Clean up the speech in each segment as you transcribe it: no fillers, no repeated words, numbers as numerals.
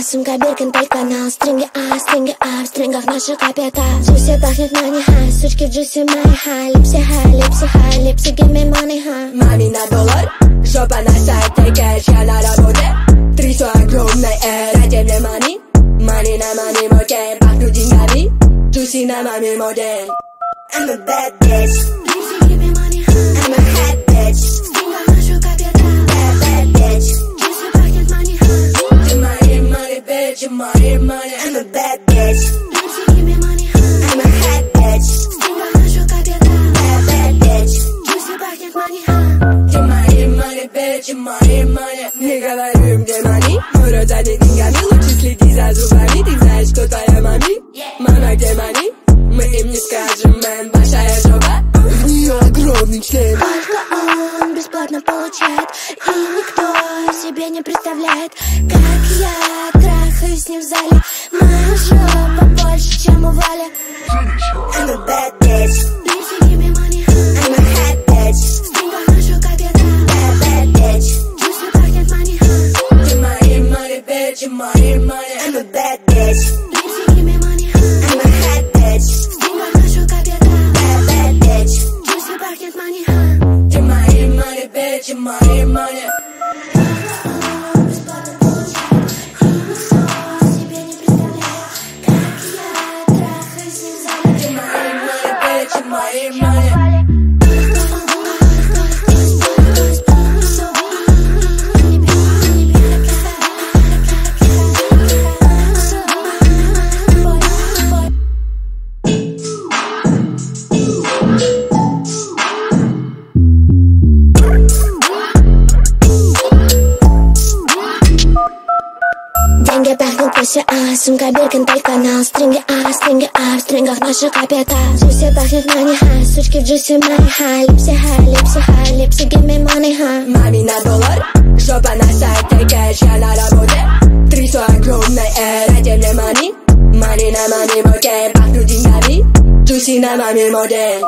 сумка Биркин, только канал. Стринги в стрингах наши капитал. Джуси пахнет money high, сучки в джуси my high. Липси, give me money high. Мами на доллар, жопа на сайте кэш, я на работе. Трясу огромной ради мне money. Money на money модель, пахну деньгами. Джуси на маме модель. I'm a bad bitch. Липси, give me money high. I'm a hot bitch. В стрингах нашу капитал. Bad bitch. Джуси пахнет money high. Money, bitch, money. I'm a bad bitch. Липси, give me money high. I'm a hot bitch. В стрингах нашу капитал. Bad bitch. Джуси пахнет money high. Money, bitch, money. Не говорю им, где money. Мы родали деньгами, лучше следи за зубами. Ты знаешь, кто твоя мами? Мама, где money? Мы им не скажем, мэн, большая жопа. У нее огромный член. Только он бесплатно получает, и никто себе не представляет, как я трахаюсь с ним в зале. Моя жопа больше, чем у Вали. I'm a bad bitch. Липси, give me money high. I'm a hot bitch. В стрингах нашу капитал. Bad bitch. Джуси пахнет money high. Money, bitch, money. I'm a bad bitch. Липси, give me money high. I'm a hot bitch. В стрингах нашу капитал. Bad bitch. Джуси пахнет money high. Money, bitch, money. Бесплатно получает, и никто себе не представляет, как я трахаюсь с ним в зале. Money, bitch, money. Деньги пахнут пуси, сумка Биркин, только канал. Стринги в стрингах наши капитал. Джуси пахнет money high, сучки в джуси my high. Липси, give me money high. Мами на доллар, жопа на сайте кэш, я на работе. Трясу огромной ради мне money. Money на money модель, пахну деньгами. Джуси на маме модель.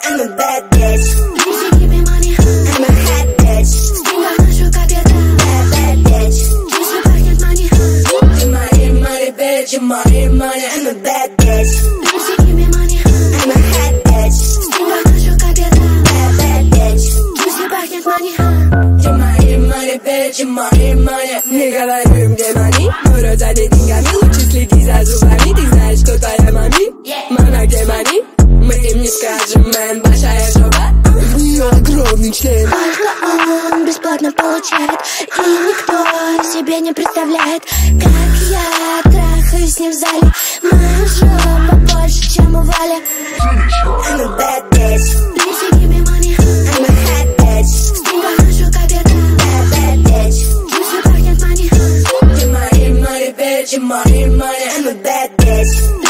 I'm a bad bitch. Липси, give me money high. I'm a hot bitch. В стрингах нашу капитал. Bad bitch. Джуси пахнет money high. Money, bitch, money. I'm a bad bitch. Липси, give me money high. I'm a hot bitch. В стрингах нашу капитал. Bad bitch. Джуси пахнет money high. Money, bitch, money. Не говорю им, где money. Мы родали деньгами, лучше следи за зубами. Ты знаешь, кто твоя мами? Мама, где money? Мы им не скажем, мэн, большая жопа. У нее огромный член. Только он бесплатно получает, и никто себе не представляет, как я трахаюсь с ним в зале. Моя жопа больше, чем у Вали. I'm a bad bitch. Липси, give me money high. I'm a hot bitch. В стрингах нашу капитал. Bad bitch. Джуси пахнет money high. Money, bitch, money. I'm a bad bitch.